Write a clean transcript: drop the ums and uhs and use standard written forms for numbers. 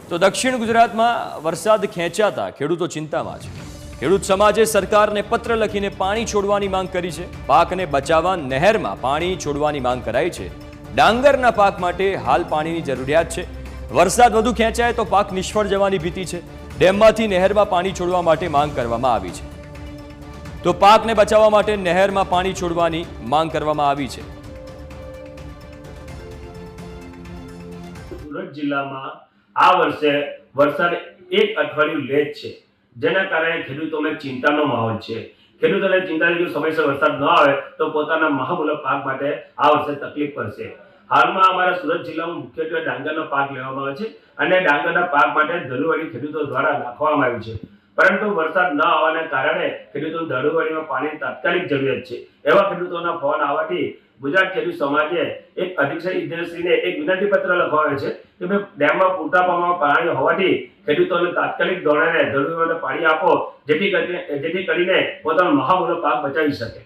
તો દક્ષિણ ગુજરાતમાં વરસાદ ખેંચાતા ખેડૂતો ચિંતામાં છે। ખેડૂત સમાજે સરકારને પત્ર લખીને પાણી છોડવાની માંગ કરી છે। પાકને બચાવવા નહેરમાં પાણી છોડવાની માંગ કરાઈ છે। ડાંગરના પાક માટે હાલ પાણીની જરૂરિયાત છે। વરસાદ વધુ ખેંચાય તો પાક નિષ્ફળ જવાની ભીતિ છે। ડેમમાંથી નહેરમાં પાણી છોડવા માટે માંગ કરવામાં આવી છે। તો પાકને બચાવવા માટે નહેરમાં પાણી છોડવાની માંગ કરવામાં આવી છે। સુરત જિલ્લામાં આ વર્ષે વરસાદ એક અઠવાડિયું લેટ છે, જેના કારણે ખેડૂતોમાં ચિંતાનો માહોલ છે। ખેડૂતોને ચિંતા છે કે સમયસર વરસાદ ન આવે તો પોતાના મહામૂલક પાક માટે આ વર્ષે તકલીફ પડશે। હાલમાં અમારા સુરત જિલ્લામાં મુખ્યત્વે ડાંગરનો પાક લેવામાં આવે છે અને ડાંગરના પાક માટે ધરુવાડી ખેડૂતો દ્વારા નાખવામાં આવ્યું છે, પરંતુ વરસાદ ન આવવાના કારણે ખેડૂતોને ધરુવાડીમાં પાણીની તાત્કાલિક જરૂરિયાત છે। એવા ખેડૂતોના ફોન આવવાથી ગુજરાત ખેડૂત સમાજે એક અધિક્ષક ઇજનેરશ્રીને એક વિનંતી પત્ર લખવાયો છે કે ભાઈ ડેમમાં પૂરતા પ્રમાણમાં પાણી હોવાથી ખેડૂતોને તાત્કાલિક ધોરણે ધરુવાડીમાં પાણી આપો, જેથી કરીને પોતાનો મહામૂલો પાક બચાવી શકે।